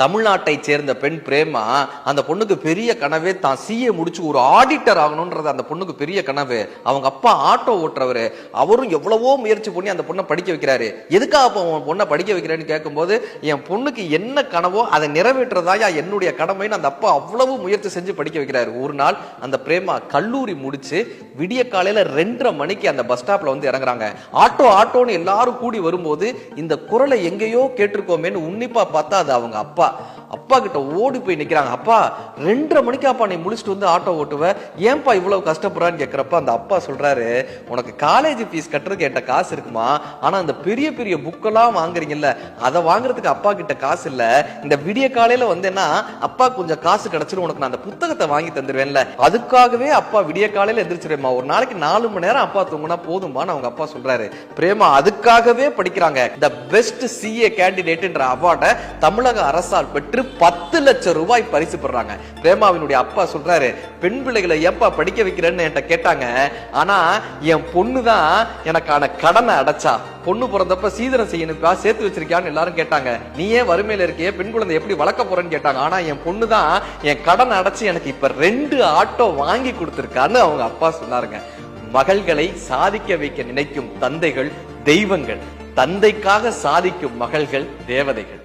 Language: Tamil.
தமிழ்நாட்டை சேர்ந்த பெண் பிரேமா, அந்த பொண்ணுக்கு பெரிய கனவே தான் சிஏ முடிச்சு ஒரு ஆடிட்டர் ஆகணும்ன்றது அந்த பொண்ணுக்கு பெரிய கனவு. அவங்க அப்பா ஆட்டோ ஓட்டுறவரு, அவரும் எவ்வளவோ முயற்சி பண்ணி அந்த பொண்ணை படிக்க வைக்கிறாரு. எதுக்காக அப்போ பொண்ணை படிக்க வைக்கிறேன்னு கேட்கும்போது, என் பொண்ணுக்கு என்ன கனவோ அதை நிறைவேற்றதாயா என்னுடைய கடமைன்னு அந்த அப்பா அவ்வளவு முயற்சி செஞ்சு படிக்க வைக்கிறாரு. ஒரு நாள் அந்த பிரேமா கல்லூரி முடிச்சு விடிய காலையில 2:30 மணிக்கு அந்த பஸ் ஸ்டாப்ல வந்து இறங்குறாங்க. ஆட்டோ ஆட்டோன்னு எல்லாரும் கூடி வரும்போது இந்த குரலை எங்கேயோ கேட்டிருக்கோமேன்னு உன்னிப்பா பார்த்தா அது அவங்க அப்பா. அப்பா கிட்ட ஓடி போய் நிக்கிறாங்க. அப்பா 2:30 மணிக்கு அப்பா நீ முடிச்சுட்டு வந்து ஆட்டோ ஓட்டுவ, ஏன்பா இவ்வளவு கஷ்டப்படுறான்னு கேட்கிறப்ப அந்த அப்பா சொல்றாரு, உனக்கு காலேஜ் ஃபீஸ் கட்டுறதுக்கு என்கிட்ட காசு இருக்குமா, ஆனா அந்த பெரிய பெரிய புக்கெல்லாம் வாங்குறீங்கல்ல அதை வாங்குறதுக்கு அப்பா கிட்ட காசு இல்ல. இந்த விடிய காலையில வந்தேன்னா அப்பா கொஞ்சம் காசு கிடைச்சிடும், உனக்கு நான் அந்த புத்தகத்தை வாங்கி தந்துருவேன்ல, அதுக்காகவே அப்பா விடிய காலையில எந்திரிச்சிருவேமா, ஒரு நாளைக்கு 4 மணி நேரம் அப்பா தூங்குனா போதுமான்னு அவங்க அப்பா சொல்றாரு. பிரேமா அதுக்காகவே படிக்கிறாங்க. த பெஸ்ட் சிஏ கேண்டிடேட்ன்ற அவார்டை தமிழக அரசால் பெற்று 10 லட்சம் ரூபாய் பரிசு பெறாங்க. பிரேமாவினுடைய அப்பா சொல்றாரு, பெண் பிள்ளைகளை ஏன்பா படிக்க வைக்கிறேன்னு என்கிட்ட கேட்டாங்க, ஆனா என் பொண்ணுதான் எனக்கான கடனை அடைச்சா. பொண்ணு பிறந்தப்ப சீதனம் செய்யணுப்பா, சேர்த்து வச்சிருக்கியான்னு எல்லாரும் கேட்டாங்க. நீ ஏன் வறுமையில இருக்கிய, பெண் குழந்தை எப்படி வளர்க்க போறேன்னு கேட்டாங்க. ஆனா என் பொண்ணுதான் என் கடன் அடைச்சு எனக்கு இப்ப 2 ஆட்டோ வாங்கி கொடுத்திருக்கான்னு அவங்க அப்பா சொன்னாருங்க. மகள்களை சாதிக்க வைக்க நினைக்கும் தந்தைகள் தெய்வங்கள், தந்தைக்காக சாதிக்கும் மகள்கள் தேவதைகள்.